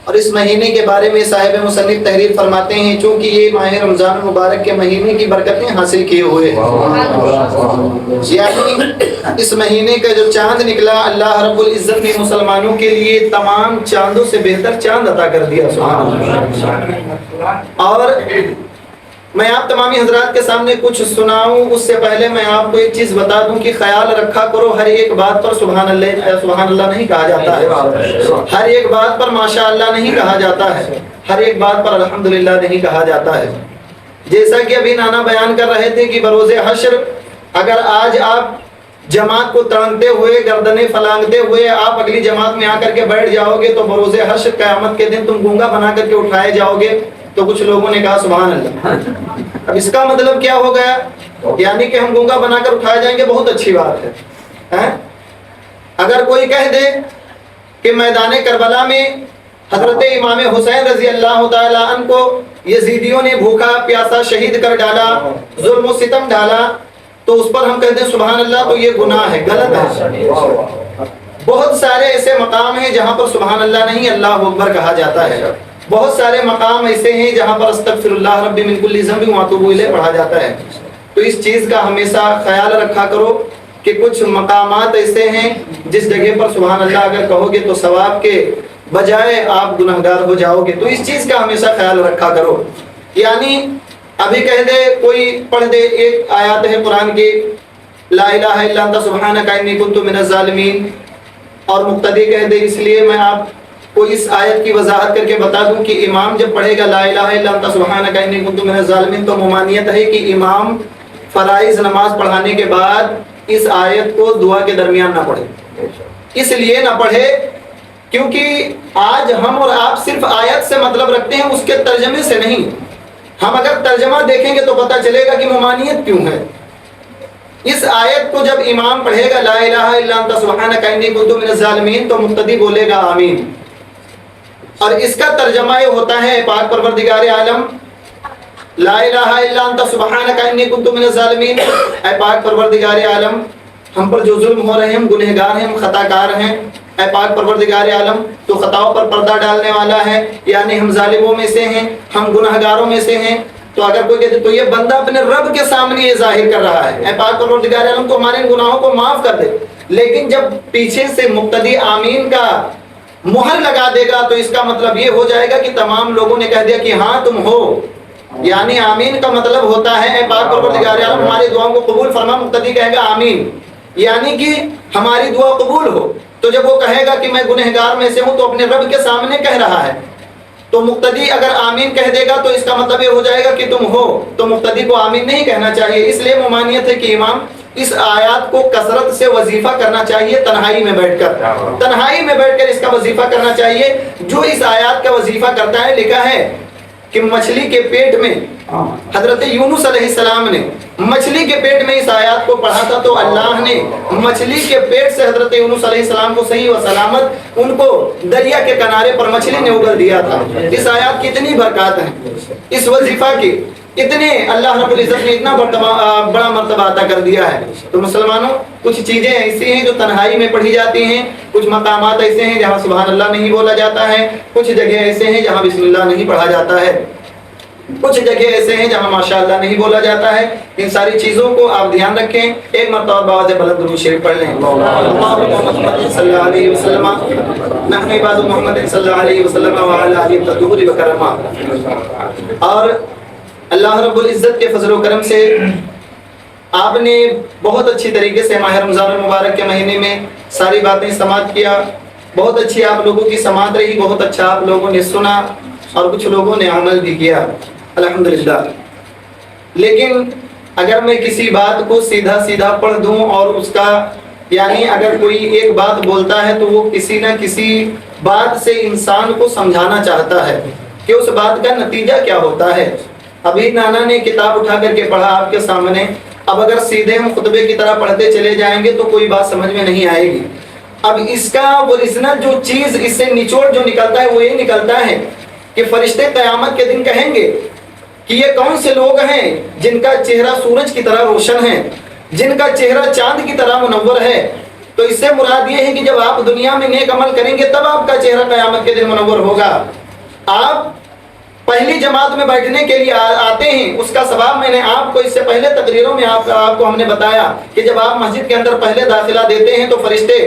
اور اس مہینے کے بارے میں صاحب مصنف تحریر فرماتے ہیں چونکہ یہ ماہ رمضان المبارک کے مہینے کی برکتیں حاصل کیے ہوئے ہیں، یعنی اس مہینے کا جو چاند نکلا اللہ رب العزت نے مسلمانوں کے لیے تمام چاندوں سے بہتر چاند عطا کر دیا، سبحان اللہ۔ اور میں آپ تمامی حضرات کے سامنے کچھ سناؤں اس سے پہلے میں آپ کو ایک چیز بتا دوں کہ خیال رکھا کرو ہر ایک بات پر سبحان اللہ نہیں کہا جاتا ہے، ہر ایک بات پر ماشاء اللہ نہیں کہا جاتا ہے، ہر ایک بات پر الحمدللہ نہیں کہا جاتا ہے۔ جیسا کہ ابھی نانا بیان کر رہے تھے کہ بروز حشر اگر آج آپ جماعت کو تڑنتے ہوئے گردنیں فلانگتے ہوئے آپ اگلی جماعت میں آ کر کے بیٹھ جاؤ گے تو بروز حشر قیامت کے دن تم گونگا بنا کر کے اٹھائے جاؤ گے۔ تو کچھ لوگوں نے کہا سبحان اللہ، اب اس کا مطلب کیا ہو گیا؟ یعنی کہ ہم گونگا بنا کر اٹھائے جائیں گے، بہت اچھی بات ہے۔ اگر کوئی کہہ دے کہ میدان کربلا میں حضرت امام حسین رضی اللہ تعالیٰ عنہ کو یزیدیوں نے بھوکا پیاسا شہید کر ڈالا، ظلم و ستم ڈالا، تو اس پر ہم کہتے ہیں سبحان اللہ، تو یہ گناہ ہے، غلط ہے۔ بہت سارے ایسے مقام ہیں جہاں پر سبحان اللہ نہیں اللہ اکبر کہا جاتا ہے، بہت سارے مقام ایسے ہیں جہاں پر استغفر اللہ ربی من کل ذنب واتوب الیہ پڑھا جاتا ہے۔ تو اس چیز کا ہمیشہ خیال رکھا کرو کہ کچھ مقامات ایسے ہیں جس جگہ پر سبحان اللہ اگر کہو گے تو ثواب کے بجائے آپ گنہگار ہو جاؤ گے، تو اس چیز کا ہمیشہ خیال رکھا کرو۔ یعنی ابھی کہہ دے کوئی پڑھ دے ایک آیات ہے قرآن کی، لا الہ الا انت سبحانک انی کنت من الظالمین، اور مقتدی کہہ دے، اس لیے میں آپ کو اس آیت کی وضاحت کر کے بتا دوں کہ امام جب پڑھے گا لا الہ الا انت سبحانک انی کنت من الظالمین تو ممانعت ہے کہ امام فرائض نماز پڑھانے کے بعد اس آیت کو دعا کے درمیان نہ پڑھے۔ اس لیے نہ پڑھے کیونکہ آج ہم اور آپ صرف آیت سے مطلب رکھتے ہیں، اس کے ترجمے سے نہیں۔ ہم اگر ترجمہ دیکھیں گے تو پتہ چلے گا کہ ممانعت کیوں ہے۔ اس آیت کو جب امام پڑھے گا لا الہ الا انت سبحانک انی کنت من الظالمین تو مقتدی بولے گا آمین، اور اس کا ترجمہ یہ ہوتا ہے پاک پروردگار عالم لا الہ الا انت سبحانک انی کنت من الظالمین، اے پاک پروردگار عالم ہم پر جو ظلم ہو رہے ہیں، ہم گنہگار ہیں، ہم خطا کار ہیں، اے پاک پروردگار عالم تو خطاؤں پر پردہ ڈالنے والا ہے، یعنی ہم ظالموں میں سے ہیں، ہم گنہگاروں میں سے ہیں۔ تو اگر کوئی کہتے تو یہ بندہ اپنے رب کے سامنے یہ ظاہر کر رہا ہے، اے پاک پروردگار عالم تو ہمارے گناہوں کو معاف کر دے، لیکن جب پیچھے سے مقتدی آمین کا مہر لگا دے گا تو اس کا مطلب یہ ہو جائے گا کہ تمام لوگوں نے کہہ دیا کہ ہاں تم ہو، یعنی آمین کا مطلب ہوتا ہے اے پاک پروردگار عالم ہماری دعاؤں کو قبول فرما۔ مقتدی کہے گا آمین، یعنی کہ ہماری دعا قبول ہو۔ تو جب وہ کہے گا کہ میں گنہگار میں سے ہوں تو اپنے رب کے سامنے کہہ رہا ہے، تو مقتدی اگر آمین کہہ دے گا تو اس کا مطلب یہ ہو جائے گا کہ تم ہو، تو مقتدی کو آمین نہیں کہنا چاہیے۔ اس لیے ممانعت ہے کہ امام اس آیات کو کثرت سے وظیفہ کرنا چاہیے، تنہائی میں بیٹھ کر اس کا وظیفہ کرنا چاہیے۔ جو اس آیات کا وظیفہ کرتا ہے، لکھا ہے کہ مچھلی کے پیٹ میں حضرت یونس علیہ السلام نے مچھلی کے پیٹ میں اس آیات کو پڑھا تھا، تو اللہ نے مچھلی کے پیٹ سے حضرت یونس علیہ السلام کو صحیح و سلامت ان کو دریا کے کنارے پر مچھلی نے اگل دیا تھا۔ اس آیات کی اتنی برکات ہیں، اس وظیفہ کی اتنے اللہ رب العزت نے اتنا بڑا مرتبہ عطا کر دیا ہے۔ تو مسلمانوں کچھ چیزیں ایسی ہیں جو تنہائی میں پڑھی جاتی ہیں، کچھ مقامات ایسے ہیں جہاں سبحان اللہ نہیں بولا جاتا ہے، کچھ جگہ ایسے ہیں جہاں بسم اللہ نہیں پڑھا جاتا ہے، کچھ جگہ ایسے ہیں جہاں ماشاء اللہ نہیں بولا جاتا ہے۔ ان ساری چیزوں کو آپ دھیان رکھیں۔ ایک مرتبہ باوجہ بلند درود شریف پڑھ لیں، محمد صلی اللہ علیہ وسلم نحن عباد محمد صلی اللہ علیہ وسلم وعلی آلہ تطہر وکرما۔ اور اللہ رب العزت کے فضل و کرم سے آپ نے بہت اچھی طریقے سے ماہ رمضان المبارک کے مہینے میں ساری باتیں سماعت کیا، بہت اچھی آپ لوگوں کی سماعت رہی، بہت اچھا آپ لوگوں نے سنا اور کچھ لوگوں نے عمل بھی کیا، الحمدللہ۔ لیکن اگر میں کسی بات کو سیدھا پڑھ دوں اور اس کا یعنی اگر کوئی ایک بات بولتا ہے تو وہ کسی نہ کسی بات سے انسان کو سمجھانا چاہتا ہے کہ اس بات کا نتیجہ کیا ہوتا ہے۔ ابھی نانا نے کتاب اٹھا کر کے پڑھا آپ کے سامنے، اب اگر سیدھے ہم خطبے کی طرح پڑھتے چلے جائیں گے تو کوئی بات سمجھ میں نہیں آئے گی۔ اب اس کا اوریجنل جو چیز اس سے نچوڑ جو نکلتا ہے وہ یہ نکلتا ہے کہ فرشتے قیامت کے دن کہیں گے کہ یہ کون سے لوگ ہیں جن کا چہرہ سورج کی طرح روشن ہے، جن کا چہرہ چاند کی طرح منور ہے۔ تو اس سے مراد یہ ہے کہ جب آپ دنیا میں نیک عمل کریں گے تب آپ کا چہرہ قیامت کے دن منور ہوگا، آپ پہلی جماعت میں بیٹھنے کے لیے آتے ہیں، اس کا سبب میں نے آپ کو اس سے پہلے تقریروں میں آپ کو ہم نے بتایا کہ جب آپ مسجد کے اندر پہلے داخلہ دیتے ہیں تو فرشتے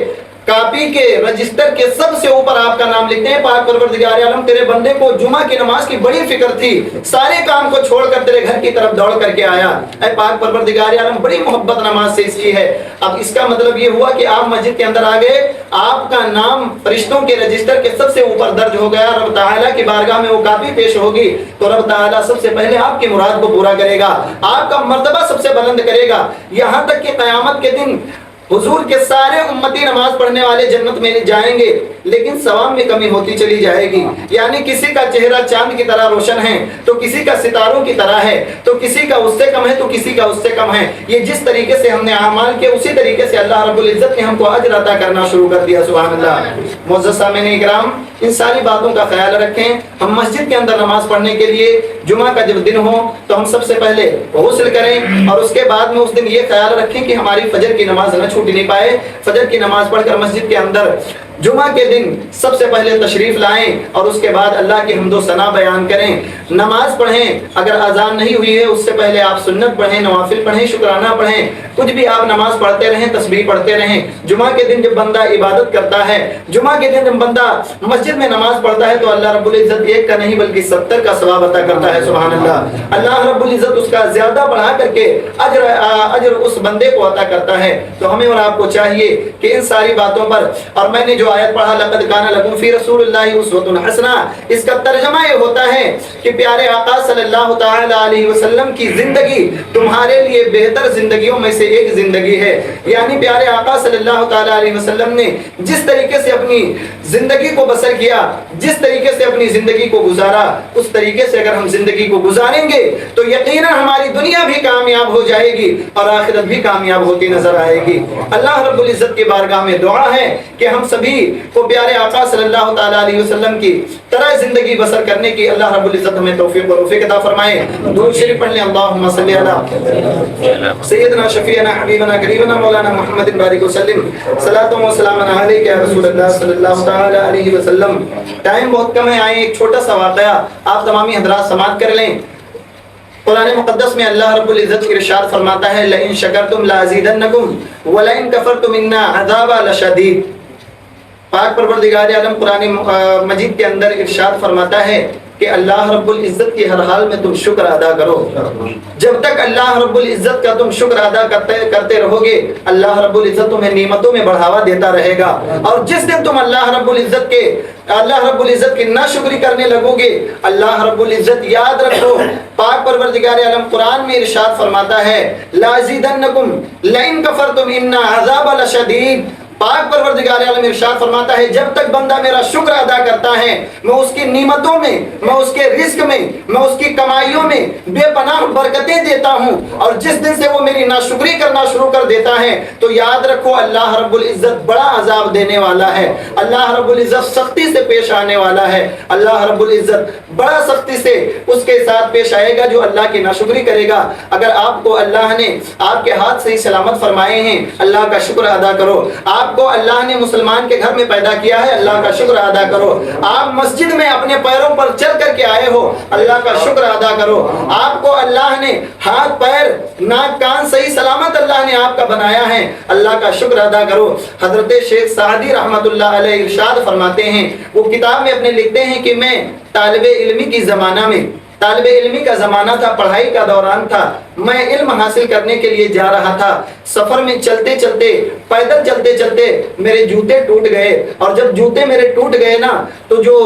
کاپی کے رجسٹر کے سب سے اوپر آپ کا نام لکھتے ہیں، پاک پروردگار عالم تیرے بندے کو جمعہ کی نماز کی بڑی فکر تھی، سارے کام کو چھوڑ کر تیرے گھر کی طرف دوڑ کر کے آیا، اے پاک پروردگار عالم بڑی محبت نماز سے اس کی ہے۔ اب اس کا مطلب یہ ہوا کہ آپ مسجد کے اندر آ گئے، آپ کا نام فرشتوں کے رجسٹر کے سب سے اوپر درج ہو گیا، رب تعالیٰ کی بارگاہ میں وہ کاپی پیش ہوگی تو رب تعالیٰ سب سے پہلے آپ کی مراد کو پورا کرے گا، آپ کا مرتبہ سب سے بلند کرے گا، یہاں تک کہ قیامت کے دن حضور کے سارے امتی نماز پڑھنے والے جنت میں جائیں گے، لیکن ثواب میں کمی ہوتی چلی جائے گی، یعنی کسی کا چہرہ چاند کی طرح روشن ہے تو کسی کا ستاروں کی طرح ہے، تو کسی کا اس سے کم ہے تو کسی کا اس سے کم ہے، یہ جس طریقے سے ہم نے اعمال کیے اسی طریقے سے اللہ رب العزت نے ہم کو اجر عطا کرنا شروع کر دیا، سبحان اللہ۔ معزز سامعین اکرام، ان ساری باتوں کا خیال رکھیں، ہم مسجد کے اندر نماز پڑھنے کے لیے جمعہ کا جب دن ہو تو ہم سب سے پہلے غسل کریں، اور اس کے بعد میں اس دن یہ خیال رکھیں کہ ہماری فجر کی نماز نہ چھوٹ نہیں پائے، فجر کی نماز پڑھ کر مسجد کے اندر جمعہ کے دن سب سے پہلے تشریف لائیں اور اس کے بعد اللہ کی حمد و ثنا بیان کریں، نماز پڑھیں، اگر اذان نہیں ہوئی ہے اس سے پہلے آپ سنت پڑھیں، نوافل پڑھیں، شکرانہ پڑھیں، کچھ بھی آپ نماز پڑھتے رہیں، تسبیح پڑھتے رہیں۔ جمعہ کے دن جب بندہ عبادت کرتا ہے، جمعہ کے دن جب بندہ مسجد میں نماز پڑھتا ہے تو اللہ رب العزت ایک کا نہیں بلکہ 70 کا ثواب عطا کرتا ہے، سبحان اللہ۔ اللہ رب العزت اس کا زیادہ بڑھا کر کے اجر اس بندے کو عطا کرتا ہے۔ تو ہمیں اور آپ کو چاہیے کہ ان ساری باتوں پر، اور میں نے جو آیت پڑھا لقد کان لکم فی رسول اللہ اسوۃ حسنہ، اس کا ترجمہ یہ ہوتا ہے کہ پیارے آقا صلی اللہ تعالی علیہ وسلم کی زندگی تمہارے لیے بہتر زندگیوں میں سے ایک زندگی ہے، یعنی پیارے آقا صلی اللہ تعالی علیہ وسلم نے جس طریقے سے اپنی زندگی کو بسر کیا، جس طریقے سے اپنی زندگی کو گزارا، اس طریقے سے اگر ہم زندگی کو گزاریں گے تو یقیناً ہماری دنیا بھی کامیاب ہو جائے گی اور آخرت بھی کامیاب ہوتی نظر آئے گی۔ اللہ رب العزت کی بارگاہ میں دعا ہے کہ ہم سبھی کو پیارے آقا صلی اللہ تعالی علیہ وسلم کی طرح زندگی بسر کرنے کی اللہ رب العزت ہمیں توفیق و توفیق عطا فرمائے۔ درود شریف پڑھ لیں، اللہم صلی علی سیدنا شفیعنا حبیبنا قریبنا مولانا محمد بارک وسلم، صلاۃ و سلام علیک یا رسول اللہ صلی اللہ تعالی علیہ وسلم۔ ٹائم بہت کم ہے، آئیں ایک چھوٹا سا واقعہ آپ تمامی حضرات سماعت کر لیں۔ قرآن مقدس میں اللہ رب العزت ارشاد فرماتا ہے لئن شکرتم لازیدنکم ولئن کفرتم ان عذاب لشدید۔ پاک پروردگار عالم قرآن مجید کے اندر ارشاد فرماتا ہے کہ اللہ رب العزت کی ہر حال میں تم شکر ادا کرو، جب تک اللہ رب العزت کا تم شکر ادا کرتے رہو گے اللہ رب العزت تمہیں نعمتوں میں بڑھاوا دیتا رہے گا، اور جس دن تم اللہ رب العزت کی ناشکری کرنے لگو گے اللہ رب العزت یاد رکھو، پاک پروردگار عالم قرآن میں ارشاد فرماتا ہے لازیدنکم لئن کفرتم ان عذاب لشدید۔ پاک پروردگار عالم ارشاد فرماتا ہے جب تک بندہ میرا شکر ادا کرتا ہے میں اس کی نعمتوں میں، میں اس کے رزق میں، میں اس کی کمائیوں میں بے پناہ برکتیں دیتا ہوں، اور جس دن سے وہ میری ناشکری کرنا شروع کر دیتا ہے تو یاد رکھو اللہ رب العزت بڑا عذاب دینے والا ہے، اللہ رب العزت سختی سے پیش آنے والا ہے، اللہ رب العزت بڑا سختی سے اس کے ساتھ پیش آئے گا جو اللہ کی ناشکری کرے گا۔ اگر آپ کو اللہ نے آپ کے ہاتھ سے ہی سلامت فرمائے ہیں اللہ کا شکر ادا کرو، آپ کو اللہ نے مسلمان کے گھر میں پیدا کیا ہے اللہ کا شکر ادا کرو، آپ مسجد میں اپنے پیروں پر چل کر کے آئے ہو اللہ کا شکر ادا کرو، آپ کو اللہ نے ہاتھ پیر ناک کان صحیح سلامت اللہ نے آپ کا بنایا ہے اللہ کا شکر ادا کرو۔ حضرت شیخ سعدی رحمت اللہ علیہ ارشاد فرماتے ہیں، وہ کتاب میں اپنے لکھتے ہیں کہ میں طالب علمی کی زمانہ میں، طالب علمی کا زمانہ تھا، پڑھائی کا دوران تھا، میں علم حاصل کرنے کے لیے جا رہا تھا، سفر میں چلتے چلتے پیدل چلتے چلتے میرے جوتے ٹوٹ گئے، اور جب جوتے میرے ٹوٹ گئے نا تو جو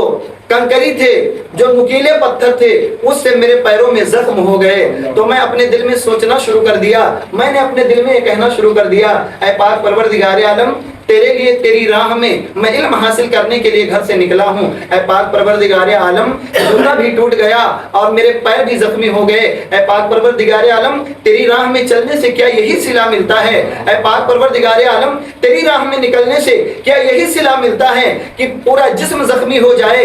کنکری تھے، جو نکیلے پتھر تھے، اس سے میرے پیروں میں زخم ہو گئے، تو میں اپنے دل میں سوچنا شروع کر دیا، میں نے اپنے دل میں یہ کہنا شروع کر دیا اے پاک پروردگار عالم تیرے لیے تیری راہ میں علم حاصل کرنے کے لیے گھر سے نکلا ہوں، اے پاک پروردگار عالم جوتا بھی ٹوٹ گیا اور میرے پیر بھی زخمی ہو گئے، اے پاک پروردگار عالم تیری راہ میں چلنے سے کیا یہی صلہ ملتا ہے، اے پاک پروردگار عالم تیری راہ میں نکلنے سے کیا یہی صلہ ملتا ہے کہ پورا جسم زخمی ہو جائے،